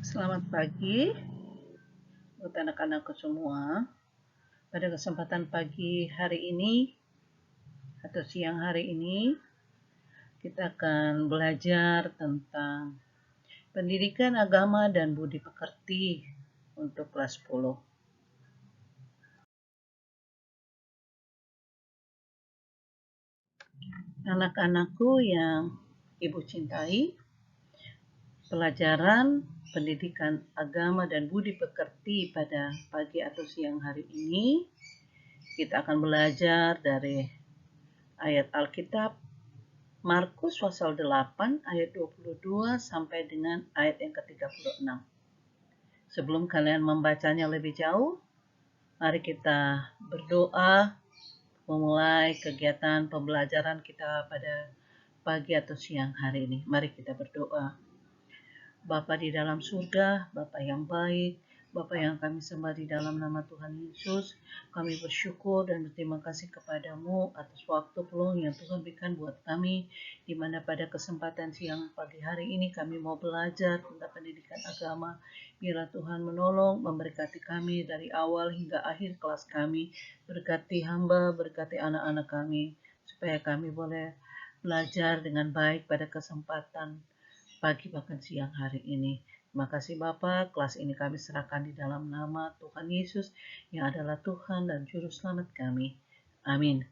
Selamat pagi buat anak-anakku semua. Pada kesempatan pagi hari ini atau siang hari ini, kita akan belajar tentang pendidikan agama dan budi pekerti untuk kelas 10. Anak-anakku yang Ibu cintai, pelajaran pendidikan agama dan budi pekerti pada pagi atau siang hari ini, kita akan belajar dari ayat Alkitab Markus pasal 8 ayat 22 sampai dengan ayat yang ke-36. Sebelum kalian membacanya lebih jauh, mari kita berdoa memulai kegiatan pembelajaran kita pada pagi atau siang hari ini. Mari kita berdoa. Bapa di dalam surga, Bapa yang baik, Bapa yang kami sembah di dalam nama Tuhan Yesus, kami bersyukur dan berterima kasih kepadamu atas waktu peluang yang Tuhan berikan buat kami, di mana pada kesempatan siang pagi hari ini kami mau belajar tentang pendidikan agama. Biarlah Tuhan menolong, memberkati kami dari awal hingga akhir kelas kami, berkati hamba, berkati anak-anak kami, supaya kami boleh belajar dengan baik pada kesempatan pagi bahkan siang hari ini. Terima kasih Bapak, kelas ini kami serahkan di dalam nama Tuhan Yesus yang adalah Tuhan dan Juru Selamat kami. Amin.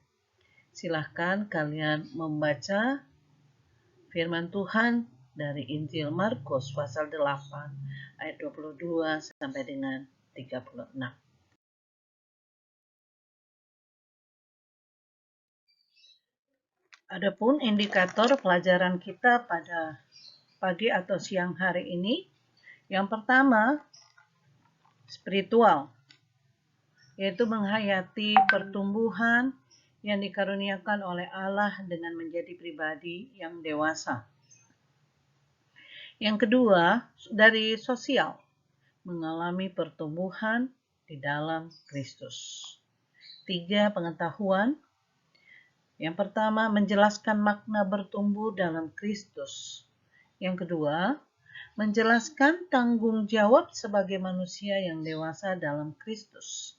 Silahkan kalian membaca firman Tuhan dari Injil Markus pasal 8 ayat 22 sampai dengan 36. Adapun indikator pelajaran kita pada pagi atau siang hari ini, yang pertama spiritual, yaitu menghayati pertumbuhan yang dikaruniakan oleh Allah dengan menjadi pribadi yang dewasa. Yang kedua, dari sosial, mengalami pertumbuhan di dalam Kristus. 3, pengetahuan. Yang pertama, menjelaskan makna bertumbuh dalam Kristus. Yang kedua, menjelaskan tanggung jawab sebagai manusia yang dewasa dalam Kristus.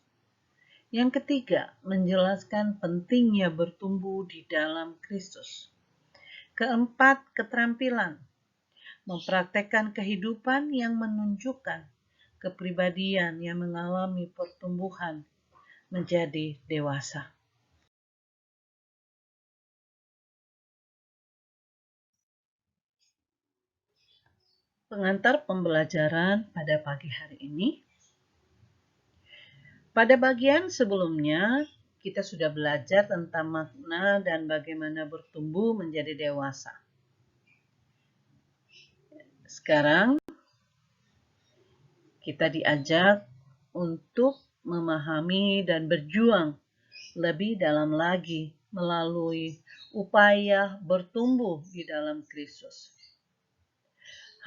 Yang ketiga, menjelaskan pentingnya bertumbuh di dalam Kristus. Keempat, keterampilan, mempraktekkan kehidupan yang menunjukkan kepribadian yang mengalami pertumbuhan menjadi dewasa. Pengantar pembelajaran pada pagi hari ini. Pada bagian sebelumnya, kita sudah belajar tentang makna dan bagaimana bertumbuh menjadi dewasa. Sekarang, kita diajak untuk memahami dan berjuang lebih dalam lagi melalui upaya bertumbuh di dalam Kristus.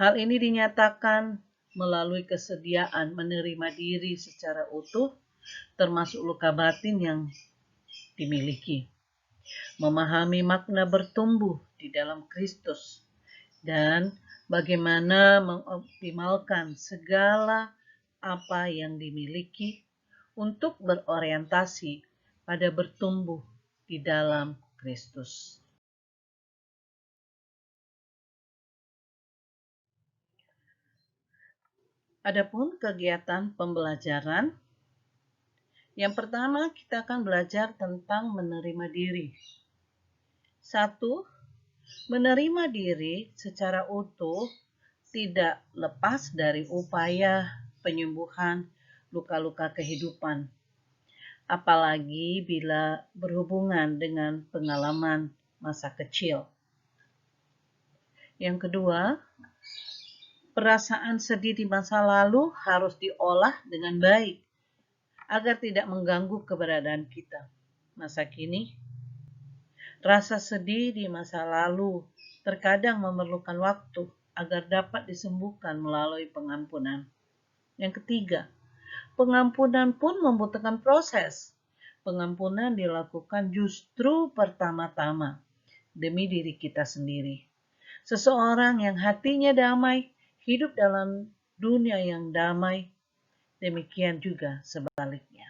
Hal ini dinyatakan melalui kesediaan menerima diri secara utuh, termasuk luka batin yang dimiliki. Memahami makna bertumbuh di dalam Kristus dan bagaimana mengoptimalkan segala apa yang dimiliki untuk berorientasi pada bertumbuh di dalam Kristus. Adapun kegiatan pembelajaran, yang pertama kita akan belajar tentang menerima diri. 1. Menerima diri secara utuh tidak lepas dari upaya penyembuhan luka-luka kehidupan, apalagi bila berhubungan dengan pengalaman masa kecil. Yang kedua, perasaan sedih di masa lalu harus diolah dengan baik agar tidak mengganggu keberadaan kita masa kini. Rasa sedih di masa lalu terkadang memerlukan waktu agar dapat disembuhkan melalui pengampunan. Yang ketiga, pengampunan pun membutuhkan proses. Pengampunan dilakukan justru pertama-tama demi diri kita sendiri. Seseorang yang hatinya damai hidup dalam dunia yang damai, demikian juga sebaliknya.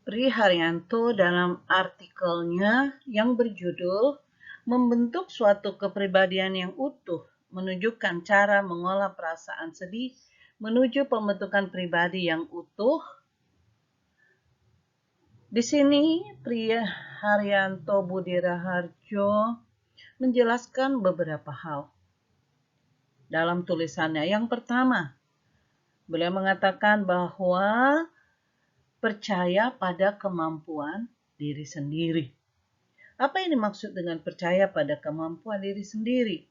Pri Haryanto dalam artikelnya yang berjudul "Membentuk Suatu Kepribadian yang Utuh" menunjukkan cara mengolah perasaan sedih menuju pembentukan pribadi yang utuh. Di sini Pri Haryanto Budi Raharjo menjelaskan beberapa hal. Dalam tulisannya yang pertama, beliau mengatakan bahwa percaya pada kemampuan diri sendiri. Apa yang dimaksud dengan percaya pada kemampuan diri sendiri?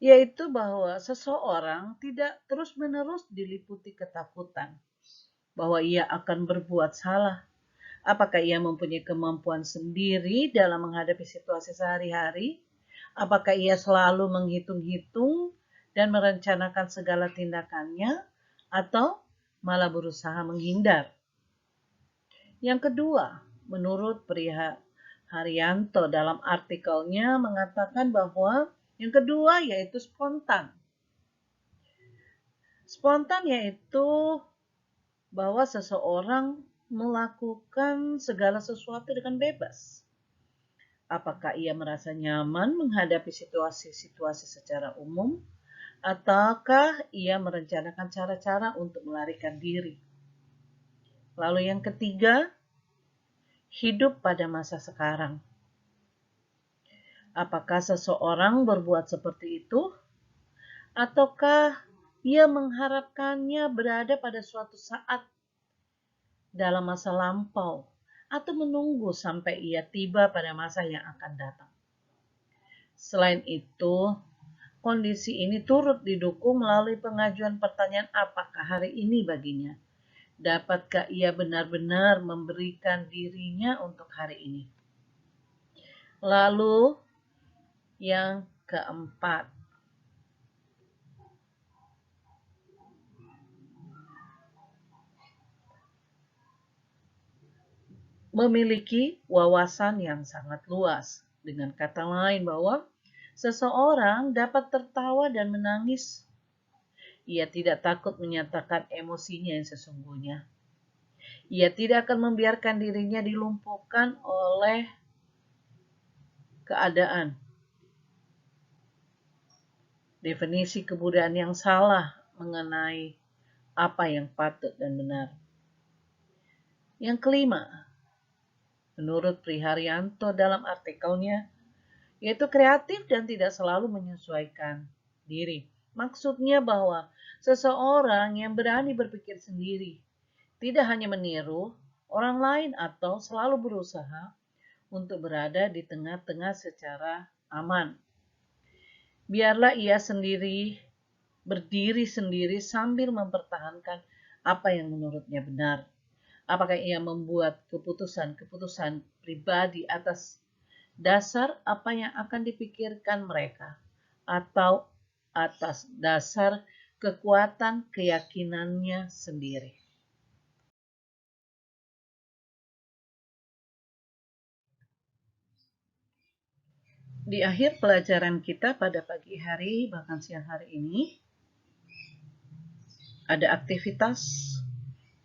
Yaitu bahwa seseorang tidak terus-menerus diliputi ketakutan bahwa ia akan berbuat salah. Apakah ia mempunyai kemampuan sendiri dalam menghadapi situasi sehari-hari? Apakah ia selalu menghitung-hitung dan merencanakan segala tindakannya? Atau malah berusaha menghindar? Yang kedua, menurut Pri Haryanto dalam artikelnya mengatakan bahwa yang kedua yaitu spontan. Spontan yaitu bahwa seseorang melakukan segala sesuatu dengan bebas. Apakah ia merasa nyaman menghadapi situasi-situasi secara umum, ataukah ia merencanakan cara-cara untuk melarikan diri? Lalu yang ketiga, hidup pada masa sekarang. Apakah seseorang berbuat seperti itu? Ataukah ia mengharapkannya berada pada suatu saat dalam masa lampau atau menunggu sampai ia tiba pada masa yang akan datang? Selain itu, kondisi ini turut didukung melalui pengajuan pertanyaan apakah hari ini baginya. Dapatkah ia benar-benar memberikan dirinya untuk hari ini? Lalu yang keempat, memiliki wawasan yang sangat luas. Dengan kata lain bahwa seseorang dapat tertawa dan menangis. Ia tidak takut menyatakan emosinya yang sesungguhnya. Ia tidak akan membiarkan dirinya dilumpuhkan oleh keadaan. Definisi kebudayaan yang salah mengenai apa yang patut dan benar. Yang kelima, menurut Pri Haryanto dalam artikelnya, yaitu kreatif dan tidak selalu menyesuaikan diri. Maksudnya bahwa seseorang yang berani berpikir sendiri, tidak hanya meniru orang lain atau selalu berusaha untuk berada di tengah-tengah secara aman. Biarlah ia sendiri berdiri sendiri sambil mempertahankan apa yang menurutnya benar. Apakah ia membuat keputusan-keputusan pribadi atas dasar apa yang akan dipikirkan mereka atau atas dasar kekuatan keyakinannya sendiri? Di akhir pelajaran kita pada pagi hari bahkan siang hari ini, ada aktivitas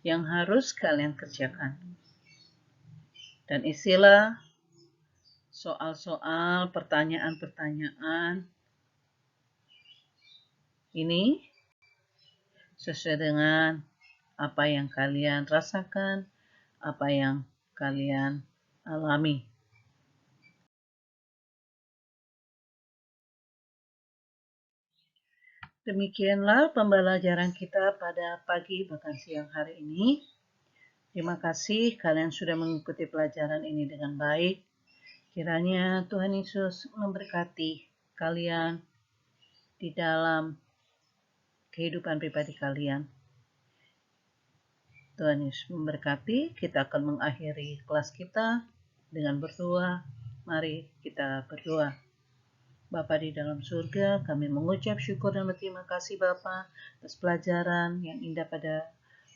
yang harus kalian kerjakan. Dan isilah soal-soal, pertanyaan-pertanyaan ini sesuai dengan apa yang kalian rasakan, apa yang kalian alami. Demikianlah pembelajaran kita pada pagi bahkan siang hari ini. Terima kasih kalian sudah mengikuti pelajaran ini dengan baik. Kiranya Tuhan Yesus memberkati kalian di dalam kehidupan pribadi kalian. Tuhan Yesus memberkati. Kita akan mengakhiri kelas kita dengan berdoa. Mari kita berdoa. Bapa di dalam surga, kami mengucap syukur dan berterima kasih Bapa atas pelajaran yang indah pada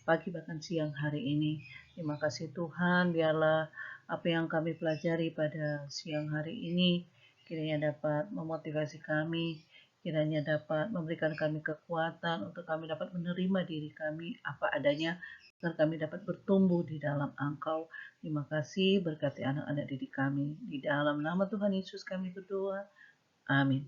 pagi bahkan siang hari ini. Terima kasih Tuhan, biarlah apa yang kami pelajari pada siang hari ini kiranya dapat memotivasi kami, kiranya dapat memberikan kami kekuatan untuk kami dapat menerima diri kami apa adanya, agar kami dapat bertumbuh di dalam Engkau. Terima kasih, berkati anak-anak didik kami. Di dalam nama Tuhan Yesus kami berdoa. Amin.